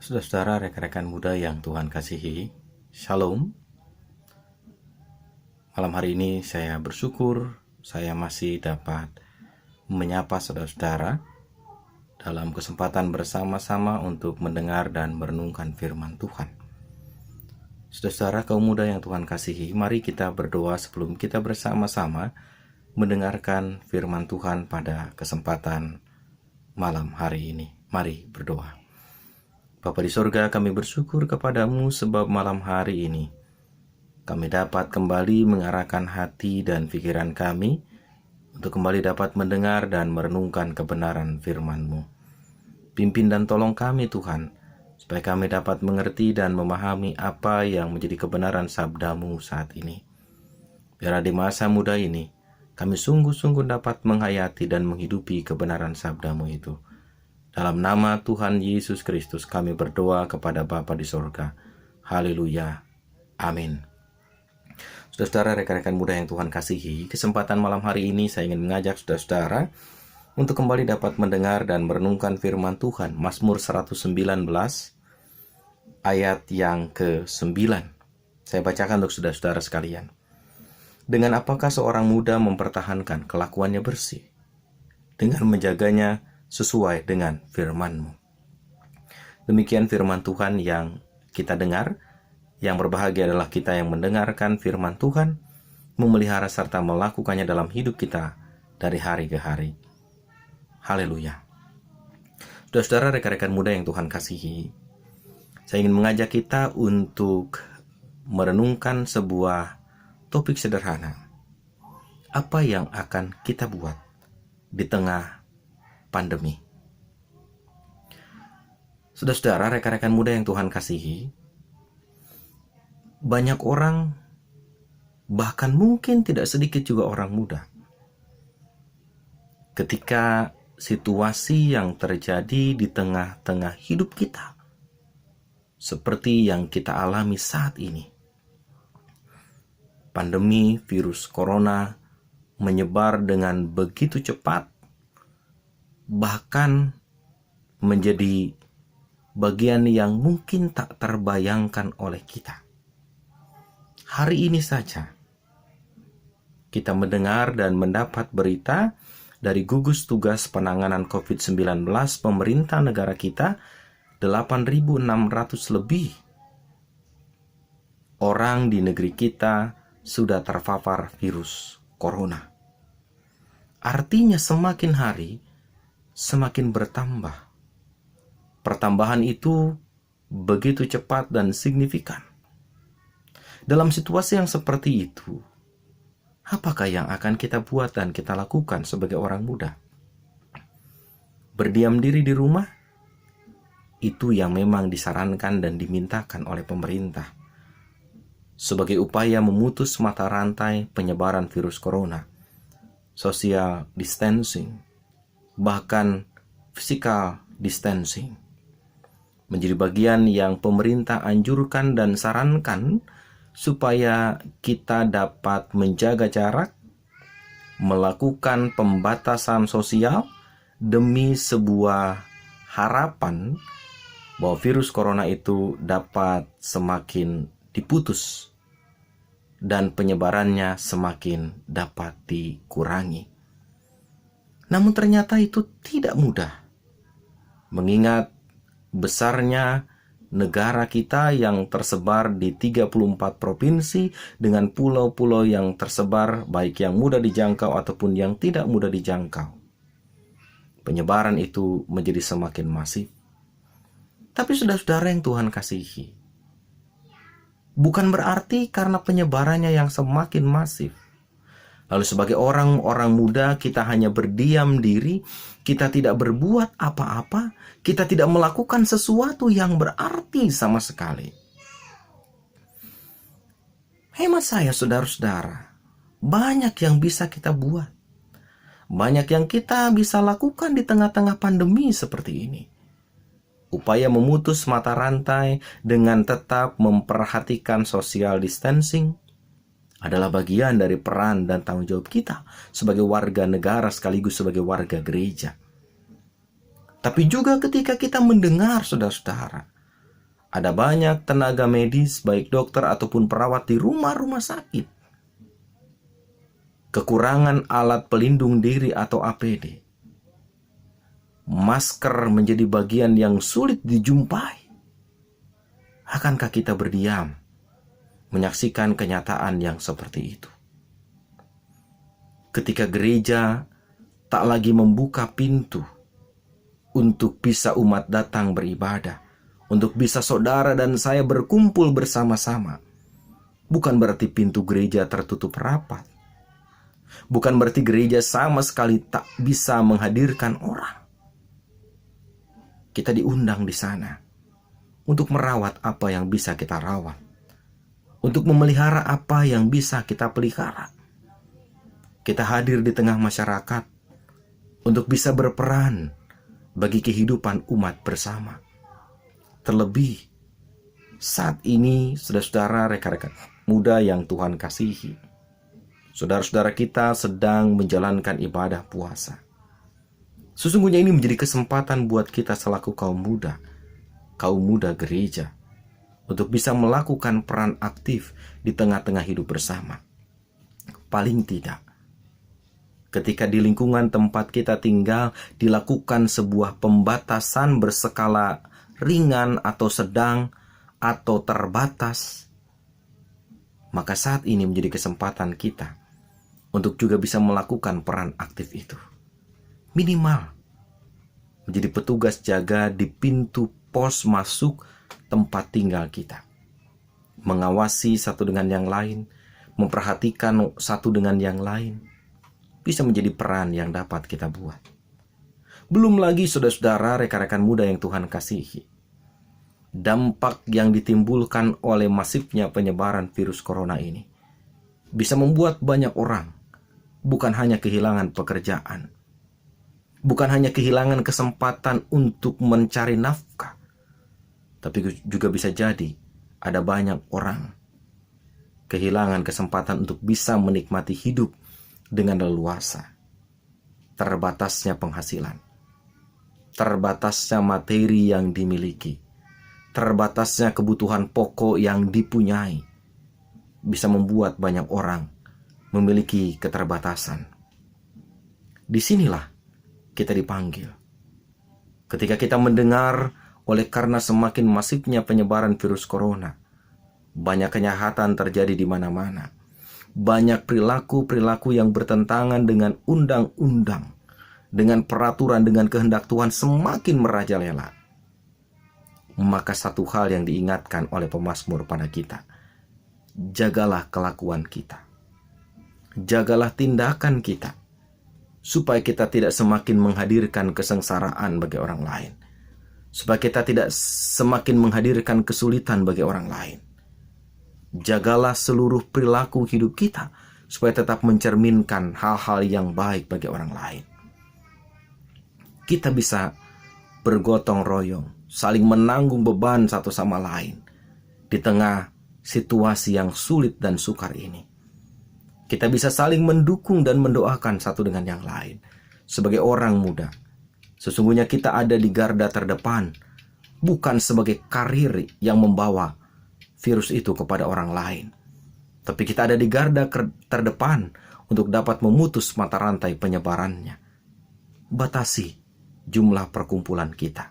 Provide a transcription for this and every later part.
Saudara-saudara, rekan-rekan muda yang Tuhan kasihi, Shalom. Malam hari ini saya bersyukur saya masih dapat menyapa saudara-saudara dalam kesempatan bersama-sama untuk mendengar dan merenungkan firman Tuhan. Saudara-saudara kaum muda yang Tuhan kasihi, mari kita berdoa sebelum kita bersama-sama mendengarkan firman Tuhan pada kesempatan malam hari ini. Mari berdoa. Bapa di sorga, kami bersyukur kepadamu sebab malam hari ini kami dapat kembali mengarahkan hati dan pikiran kami untuk kembali dapat mendengar dan merenungkan kebenaran firman-Mu. Pimpin dan tolong kami Tuhan, supaya kami dapat mengerti dan memahami apa yang menjadi kebenaran sabda-Mu saat ini. Biar di masa muda ini, kami sungguh-sungguh dapat menghayati dan menghidupi kebenaran sabda-Mu itu. Dalam nama Tuhan Yesus Kristus kami berdoa kepada Bapa di sorga. Haleluya. Amin. Saudara-saudara, rekan-rekan muda yang Tuhan kasihi, kesempatan malam hari ini saya ingin mengajak saudara-saudara untuk kembali dapat mendengar dan merenungkan firman Tuhan. Mazmur 119 ayat yang ke-9. Saya bacakan untuk saudara-saudara sekalian. Dengan apakah seorang muda mempertahankan kelakuannya bersih? Dengan menjaganya sesuai dengan firman-Mu. Demikian firman Tuhan yang kita dengar. Yang berbahagia adalah kita yang mendengarkan firman Tuhan, memelihara serta melakukannya dalam hidup kita dari hari ke hari. Haleluya. Saudara-saudara, rekan-rekan muda yang Tuhan kasihi, saya ingin mengajak kita untuk merenungkan sebuah topik sederhana. Apa yang akan kita buat di tengah pandemi? Saudara-saudara, rekan-rekan muda yang Tuhan kasihi, banyak orang, bahkan mungkin tidak sedikit juga orang muda, ketika situasi yang terjadi di tengah-tengah hidup kita, seperti yang kita alami saat ini, pandemi virus corona menyebar dengan begitu cepat, bahkan menjadi bagian yang mungkin tak terbayangkan oleh kita. Hari ini saja kita mendengar dan mendapat berita dari gugus tugas penanganan COVID-19 pemerintah negara kita, 8.600 lebih orang di negeri kita sudah terpapar virus corona. Artinya semakin hari semakin bertambah. Pertambahan itu begitu cepat dan signifikan. Dalam situasi yang seperti itu, apakah yang akan kita buat dan kita lakukan sebagai orang muda? Berdiam diri di rumah? Itu yang memang disarankan dan dimintakan oleh pemerintah sebagai upaya memutus mata rantai penyebaran virus corona. Social distancing, bahkan physical distancing, menjadi bagian yang pemerintah anjurkan dan sarankan supaya kita dapat menjaga jarak, melakukan pembatasan sosial demi sebuah harapan bahwa virus corona itu dapat semakin diputus dan penyebarannya semakin dapat dikurangi. Namun ternyata itu tidak mudah, mengingat besarnya negara kita yang tersebar di 34 provinsi dengan pulau-pulau yang tersebar, baik yang mudah dijangkau ataupun yang tidak mudah dijangkau. Penyebaran itu menjadi semakin masif. Tapi saudara-saudara yang Tuhan kasihi, bukan berarti karena penyebarannya yang semakin masif, lalu sebagai orang-orang muda kita hanya berdiam diri, kita tidak berbuat apa-apa, kita tidak melakukan sesuatu yang berarti sama sekali. Hemat saya saudara-saudara, banyak yang bisa kita buat. Banyak yang kita bisa lakukan di tengah-tengah pandemi seperti ini. Upaya memutus mata rantai dengan tetap memperhatikan social distancing adalah bagian dari peran dan tanggung jawab kita sebagai warga negara sekaligus sebagai warga gereja. Tapi juga ketika kita mendengar saudara-saudara Ada banyak tenaga medis, baik dokter ataupun perawat di rumah-rumah sakit. Kekurangan alat pelindung diri atau APD. Masker menjadi bagian yang sulit dijumpai. Akankah kita berdiam menyaksikan kenyataan yang seperti itu? Ketika gereja tak lagi membuka pintu untuk bisa umat datang beribadah, untuk bisa saudara dan saya berkumpul bersama-sama, bukan berarti pintu gereja tertutup rapat. Bukan berarti gereja sama sekali tak bisa menghadirkan orang. Kita diundang di sana untuk merawat apa yang bisa kita rawat, untuk memelihara apa yang bisa kita pelihara. Kita hadir di tengah masyarakat untuk bisa berperan bagi kehidupan umat bersama. Terlebih saat ini, saudara-saudara, rekan-rekan muda yang Tuhan kasihi, saudara-saudara kita sedang menjalankan ibadah puasa. Sesungguhnya ini menjadi kesempatan buat kita selaku kaum muda gereja, untuk bisa melakukan peran aktif di tengah-tengah hidup bersama. Paling tidak, ketika di lingkungan tempat kita tinggal dilakukan sebuah pembatasan berskala ringan atau sedang atau terbatas, maka saat ini menjadi kesempatan kita untuk juga bisa melakukan peran aktif itu. Minimal menjadi petugas jaga di pintu pos masuk tempat tinggal kita. Mengawasi satu dengan yang lain, memperhatikan satu dengan yang lain, bisa menjadi peran yang dapat kita buat. Belum lagi saudara-saudara, rekan-rekan muda yang Tuhan kasihi, dampak yang ditimbulkan oleh masifnya penyebaran virus corona ini bisa membuat banyak orang bukan hanya kehilangan pekerjaan, bukan hanya kehilangan kesempatan untuk mencari nafkah, tapi juga bisa jadi ada banyak orang kehilangan kesempatan untuk bisa menikmati hidup dengan leluasa. Terbatasnya penghasilan, terbatasnya materi yang dimiliki, terbatasnya kebutuhan pokok yang dipunyai, bisa membuat banyak orang memiliki keterbatasan. Disinilah kita dipanggil. Ketika kita mendengar oleh karena semakin masifnya penyebaran virus corona, banyak kejahatan terjadi di mana-mana. Banyak perilaku-perilaku yang bertentangan dengan undang-undang, dengan peraturan, dengan kehendak Tuhan semakin merajalela. Maka satu hal yang diingatkan oleh pemazmur pada kita, jagalah kelakuan kita, jagalah tindakan kita, supaya kita tidak semakin menghadirkan kesengsaraan bagi orang lain, supaya kita tidak semakin menghadirkan kesulitan bagi orang lain. Jagalah seluruh perilaku hidup kita, supaya tetap mencerminkan hal-hal yang baik bagi orang lain. Kita bisa bergotong royong, saling menanggung beban satu sama lain di tengah situasi yang sulit dan sukar ini. Kita bisa saling mendukung dan mendoakan satu dengan yang lain. Sebagai orang muda, sesungguhnya kita ada di garda terdepan, bukan sebagai karir yang membawa virus itu kepada orang lain, tapi kita ada di garda terdepan untuk dapat memutus mata rantai penyebarannya. Batasi jumlah perkumpulan kita,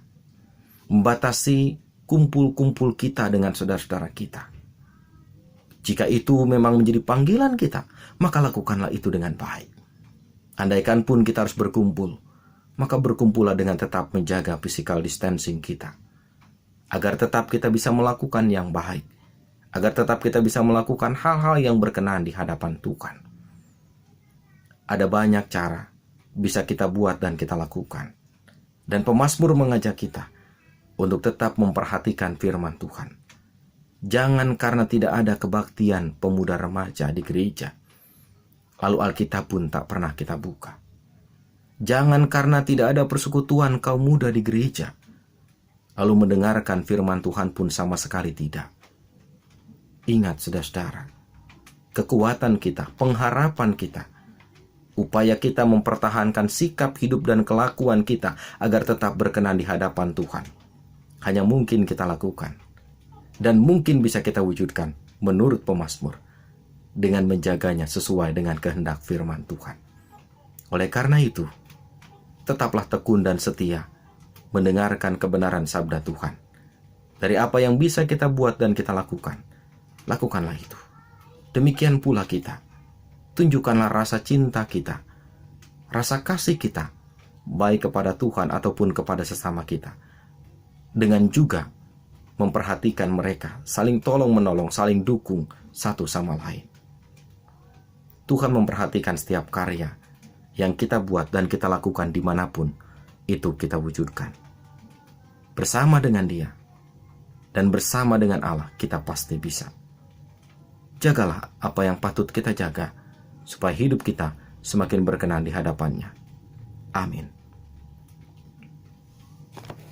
membatasi kumpul-kumpul kita dengan saudara-saudara kita. Jika itu memang menjadi panggilan kita, maka lakukanlah itu dengan baik. Andaikan pun kita harus berkumpul, maka berkumpullah dengan tetap menjaga physical distancing kita, agar tetap kita bisa melakukan yang baik, agar tetap kita bisa melakukan hal-hal yang berkenan di hadapan Tuhan. Ada banyak cara bisa kita buat dan kita lakukan. Dan pemazmur mengajak kita untuk tetap memperhatikan firman Tuhan. Jangan karena tidak ada kebaktian pemuda remaja di gereja, lalu Alkitab pun tak pernah kita buka. Jangan karena tidak ada persekutuan kaum muda di gereja, lalu mendengarkan firman Tuhan pun sama sekali tidak. Ingat saudara-saudara, kekuatan kita, pengharapan kita, upaya kita mempertahankan sikap hidup dan kelakuan kita agar tetap berkenan di hadapan Tuhan, hanya mungkin kita lakukan dan mungkin bisa kita wujudkan menurut pemazmur dengan menjaganya sesuai dengan kehendak firman Tuhan. Oleh karena itu, tetaplah tekun dan setia mendengarkan kebenaran sabda Tuhan. Dari apa yang bisa kita buat dan kita lakukan, lakukanlah itu. Demikian pula kita. Tunjukkanlah rasa cinta kita, rasa kasih kita, baik kepada Tuhan ataupun kepada sesama kita, dengan juga memperhatikan mereka, saling tolong-menolong, saling dukung satu sama lain. Tuhan memperhatikan setiap karya yang kita buat dan kita lakukan dimanapun itu kita wujudkan. Bersama dengan Dia dan bersama dengan Allah kita pasti bisa. Jagalah apa yang patut kita jaga, supaya hidup kita semakin berkenan di hadapan-Nya. Amin.